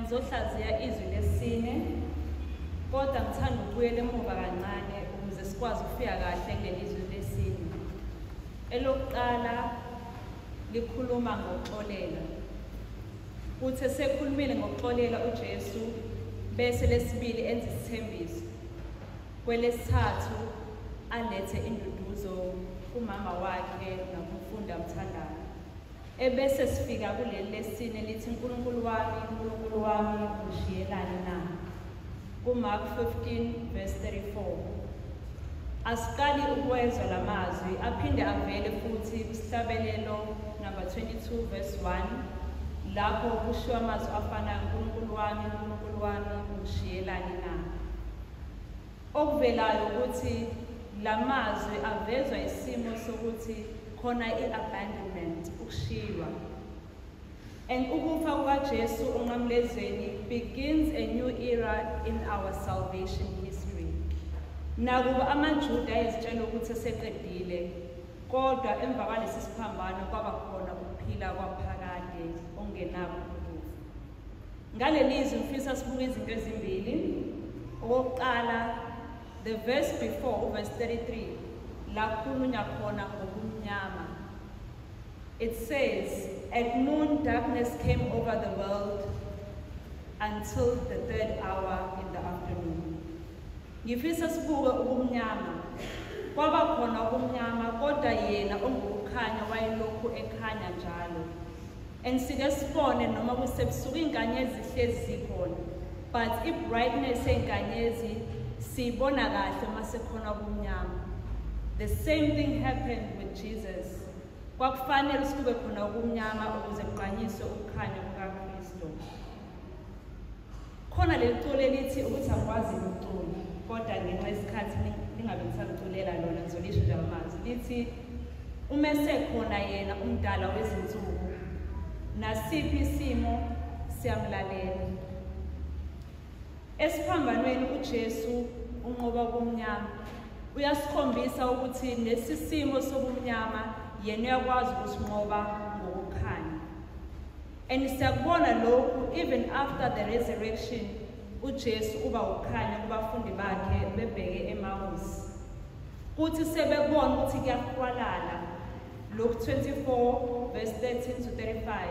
Ngizohlaziya izwi lesine, kodwa ngithanda ukubuyela emuva kancane ukuze sikwazi ukufika kahle kuleli izwi lesine. Elokuqala likhuluma ngokuxolela. Kuthi esekhulumile ngokuxolela uJesu, bese lesibili enza isithembiso. Kwelesithathu alethe induduzo kumama wakhe nakumfundi amthandayo. Ebese sifika kuleli lesine lithi Nkulunkulu wami, ungishiyelani na? Mark 15 verse 34. Asiqali ukwezwa lamazwi aphinde avele futhi kusihlabelelo number 22 verse 1 lapho kushiwo amazwi afanayo Nkulunkulu wami, ungishiyelani na? Okuvelayo ukuthi lamazwi avezwa isimo sokuthi khona i-abandonment, ukushiywa. And ukufa kukaJesu unqamlezweni begins a new era in our salvation history. Nakuba amaJuda ayezitshela ukuthi eseqedile, kodwa emva kwalesi siphambano kwaba khona ukuphila kwaphakade ongenabo ukufa. Ngaleli izwi ngifisa sibuke izinto ezimbili. Okokuqala, the verse before, verse 33, la khulunywa khona ngobumnyama. It says, at noon darkness came over the world until the 3rd hour in the afternoon. Ngifisa sibuke ubumnyama. Kwaba khona ubumnyama kodwa yena ongukukhanya wayelokhu ekhanya njalo. And sike sibone noma kusebusuku inkanyezi zihlezi zikhona, but i-brightness yenkanyezi siyibona kahle mase khona ubumnyama. The same thing happened with Jesus. Kwakufanele sikube khona ubumnyama ukuze kuqanyiswe ukukhanya kukaKristu. Khona leculo elithi ukuthi akwazi ukucula, kodwa ngenxa yesikhathi ningabe ngisaculela lona ngizolisho nje amazwi. Lithi uma sekhona yena umdala wezinsuku, nasiphi isimo siyamlalela. Esiphambanweni uJesu unqoba ubumnyama. Uyasikhombisa ukuthi nesisimo sobumnyama yena uyakwazi ukusinqoba ngokukhanya. And siyakubona lokhu even after the resurrection, uJesu uba ukukhanya kubafundi bakhe bebheke eMawusi. Kuthi sebebona ukuthi kuyakhwalala, Luke 24 verse 13 to 35,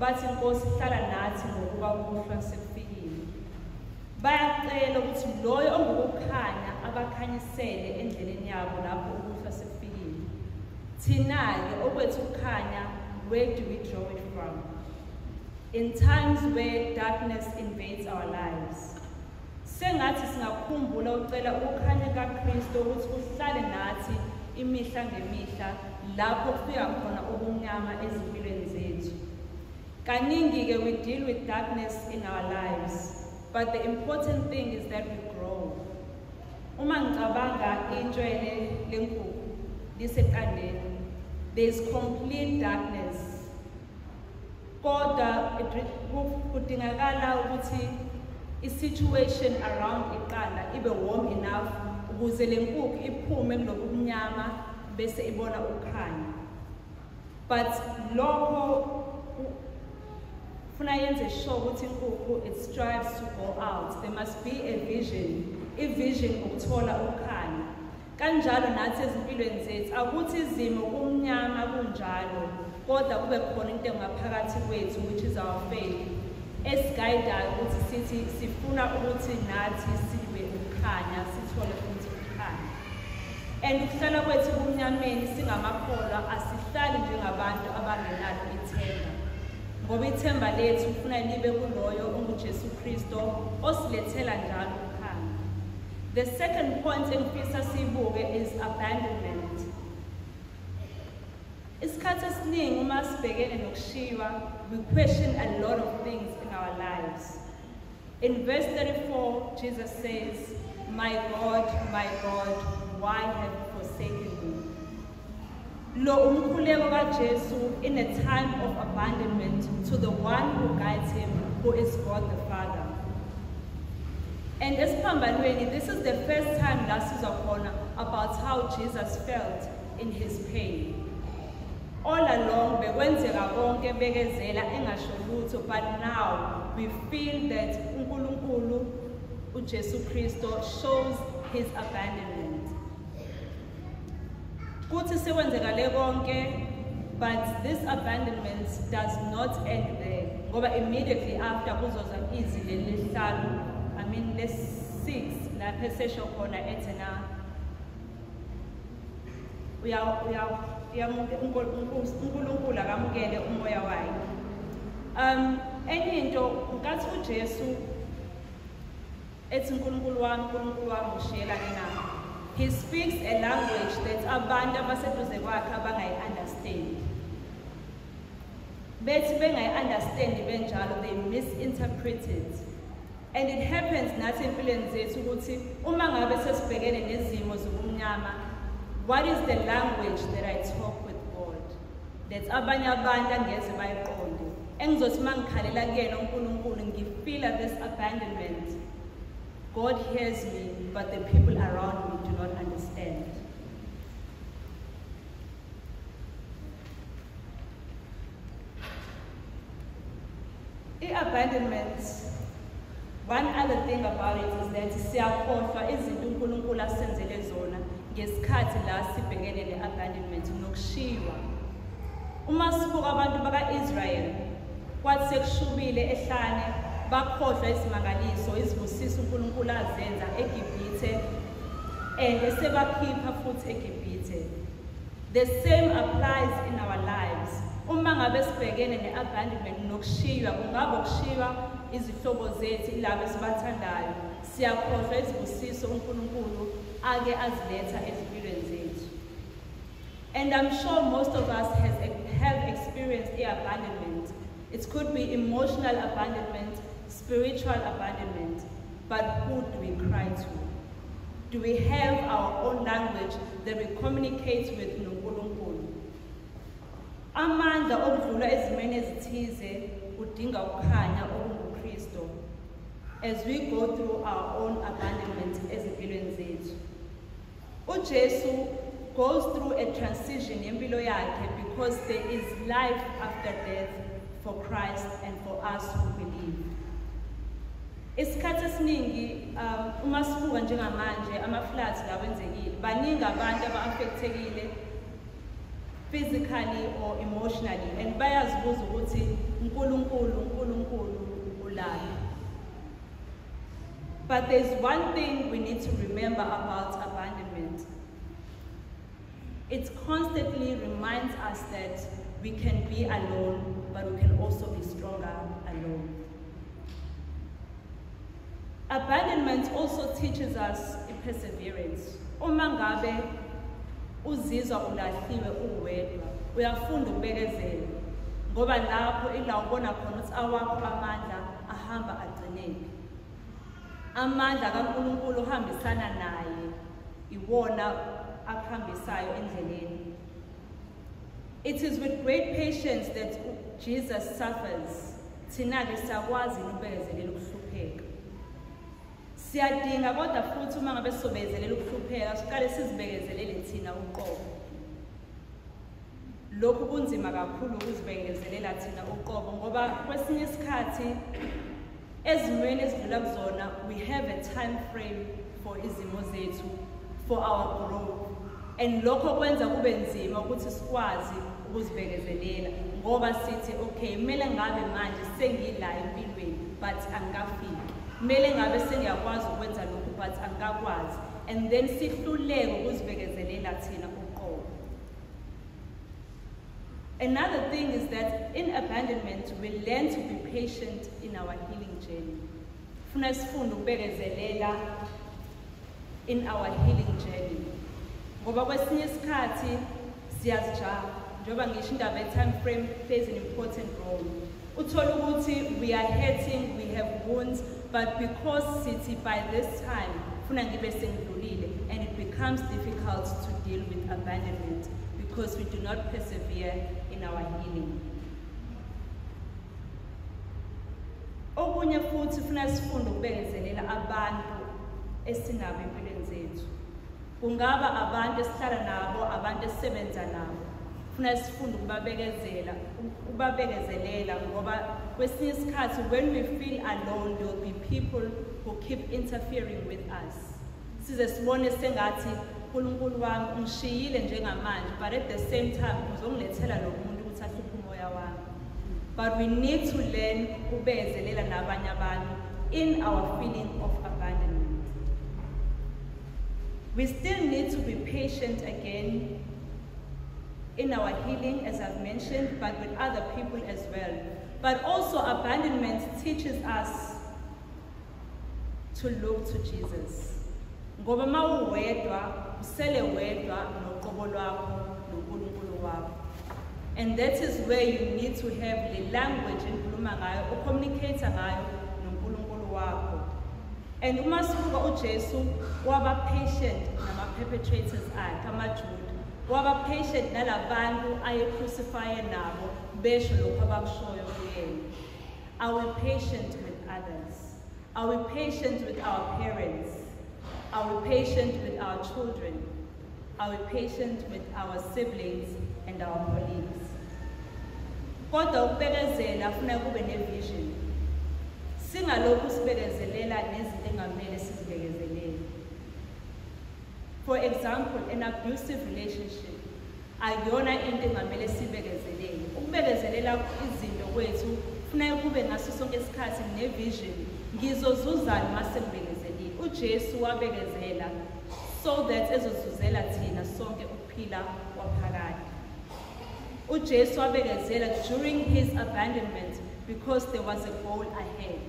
bathi Nkosi hlala nathi ngokuba ukuhlwa sekufikile. Bayacela ukuthi loyo ongukukhanya abakhanyisele endleleni yabo lapho ukuhlwa sekufikile. Thina-ke okwethu ukukhanya, where do we draw it from? In times where darkness invades our lives. Sengathi singakhumbula ucela ukukhanya kaKristu ukuthi kuhlale nathi imihla ngemihla lapho kufika khona ubumnyama ezimpilweni zethu. Kaningi-ke we deal with darkness in our lives, but the important thing is that we grow. Uma ngicabanga intshwele lenkukhu liseqandeni, there is complete darkness. Kodwa kudingakala ukuthi i-situation around iqanda ibe warm enough ukuze le nkukhu iphume kulobumnyama bese ibona ukukhanya. But lokho funa yenze sure ukuthi inkukhu it strives to go out. There must be a vision. I-vision ukuthola ukukhanya. Kanjalo nathi ezimpilweni zethu akuthi izimo kumnyama kunjalo, kodwa kube khona into engaphakathi kwethu which is our faith. Esiguidayo ukuthi sithi sifuna ukuthi nathi sibe ukukhanya, sithole futhi ukukhanya. And ukuhlala kwethu kumnyameni singamakholwa asihlali njengabantu abangenalo ithemba. Ngoba ithemba lethu ufuna libe kuloyo unguJesu Kristu osilethela njalo ukukhanya. The second point engifisa siyibuke is abandonment. Isikhathi esiningi uma sibhekene nokushiywa, we question a lot of things in our lives. In verse 34, Jesus says, my God, why have you forsaken me? Lo umkhuleko kaJesu in a time of abandonment to the one who guides him, who is God the Father. And esiphambanweni, this is the first time la sizwa about how Jesus felt in his pain. All along, bekwenzeka konke bekezela engasho lutho, but now we feel that uNkulunkulu uJesu Kristo shows his abandonment. Kuthi sekwenzekale konke, but this abandonment does not end there. Ngoba immediately after kuzoza izwi lesihlanu, lesi-6 lapho esesho khona ethi na uNkulunkulu akamukele umoya wakhe. Enye into nkathi uJesu ethi uNkulunkulu wami ungishiyelani na, he speaks a language that abantu abaseduze kwakhe abangayi-understand. Bethi bengayi-understand benjalo, they misinterpret it. And it happens nathi empilweni zethu ukuthi uma ngabe sesibhekene nezimo zobumnyama, what is the language that I talk with God? That abanye abantu angeze bayiqonde. Engizothi mangikhalela kuyena uNkulunkulu ngifeel this abandonment. God hears me, but the people around me do not understand. Abandonment, one other thing about it is that siyakhohlwa izinto uNkulunkulu asenzele zona ngesikhathi la sibhekene ne-abandonment nokushiywa. Uma sibuka abantu baka-Israyeli, kwathi sekushubile ehlane, bakhohlwa izimangaliso, izibusiso uNkulunkulu azenza eGibhithe, and esebakhipha futhi eGibhithe. The same applies in our lives. Uma ngabe sibhekene ne-abandonment nokushiywa, kungaba ukushiywa izihlobo zethu ilabo esibathandayo, siyakhohlwa izibusiso uNkulunkulu ake aziletha ezimpilweni zethu. And I'm sure most of us have experienced abandonment. It could be emotional abandonment, spiritual abandonment, but who do we cry to? Do we have our own language that we communicate with uNkulunkulu? Amandla okudlula ezimeni ezithize udinga ukukhanya okunguKristo as we go through our own abandonment ezimpilweni zethu. uJesu goes through a transition empilo yakhe because there is life after death for Christ and for us who believe. Isikhathi esiningi uma sibuka njengamanje ama-floods la wenzekile, baningi abantu aba-affectekile physically or emotionally, and bayazibuza ukuthi uNkulunkulu ulaphi. But there's one thing we need to remember about abandonment. It constantly reminds us that we can be alone, but we can also be stronger alone. Abandonment also teaches us perseverance. Uma ngabe uzizwa ulahliwe uwedwa, uyafunda ukubekezela, ngoba lapho ila ubona khona ukuthi awakho amandla ahamba agcineke. Amandla kaNkulunkulu uhambisana naye, iwona akuhambisayo endleleni. It is with great patience that Jesus suffers. Thina-ke siyakwazi ukubekezelela ukuhlupheka. Siyadinga kodwa futhi uma ngabe sizobekezelela ukuhlupheka, siqale sizibekezelele thina uqobo. Lokhu kunzima kakhulu ukuzibekezelela thina uqobo, ngoba kwesinye isikhathi ezimweni ezidlula kuzona, we have a time frame for izimo zethu, for our growth. And lokho kwenza kube nzima ukuthi sikwazi ukuzibekezelela, ngoba sithi okay, kumele ngabe manje sengila empilweni but angikafiki. Kumele ngabe sengiyakwazi ukwenza lokhu but angikakwazi. And then sihluleke ukuzibekezelela thina uqobo. Another thing is that in abandonment, we learn to be patient in our healing journey. Funa sifunde ukubekezelela in our healing journey. Ngoba kwesinye isikhathi siyazijaha, njengoba ngisho indaba time frame plays an important role. Uthola ukuthi we are hurting, we have wounds, but because sithi by this time funa ngibe sengidlulile, and it becomes difficult to deal with abandonment because we do not persevere in our healing. Okunye futhi funa sifunde ukubekezelela abantu esinabo empilweni zethu. Kungaba abantu esihlala nabo, abantu esisebenza nabo. Kufuna sifunde ukubabekezelela ngoba kwesinye isikhathi when we feel alone there will be people who keep interfering with us. Size sibone sengathi uNkulunkulu wami ungishiyile njengamanje, but at the same time uzongilethela lo muntu ukuthi ahluphe umoya wami. But we need to learn ukubekezelela nabanye abantu in our feeling of abandonment. We still need to be patient again in our healing, as I've mentioned, but with other people as well. But also abandonment teaches us to look to Jesus. Ngoba mawuwedwa, usele wedwa noqobo lwakho noNkulunkulu wakho. And that is where you need to have the language enkhuluma ngayo, ucommunicate ngayo noNkulunkulu wakho. And uma sibuka uJesu waba patient nama-perpetrators akhe, amaJuda. Waba patient nalabantu ayecrucify nabo besho lokho abakushoyo kuyena. Are we patient with others? Are we patient with our parents? Are we patient with our children? Are we patient with our siblings and our colleagues? Kodwa ukubekezela funa kube ne-vision. Singalokhu sibekezelela nezinto engamele sizibekezelele. For example, an abusive relationship, akuyona into engamele sibekezelele. Ukubekezelela izinto kwethu kufanele kube ngaso sonke isikhathi ne-vision. Ngizozuzani mase ngibekezelile. uJesu wabekezela so that ezozuzela thina sonke ukuphila kwaphakade. uJesu wabekezela during his abandonment because there was a goal ahead.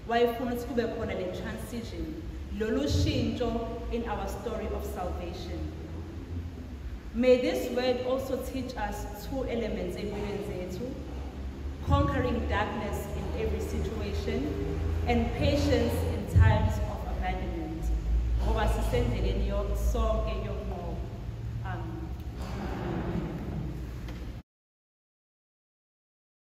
Wayefuna ukuthi kube khona le transition. Lolu shintsho in our story of salvation. May this word also teach us two elements empilweni zethu: conquering darkness in every situation and patience in times of abandonment. Ngoba sisendleleni sonke yokunqoba.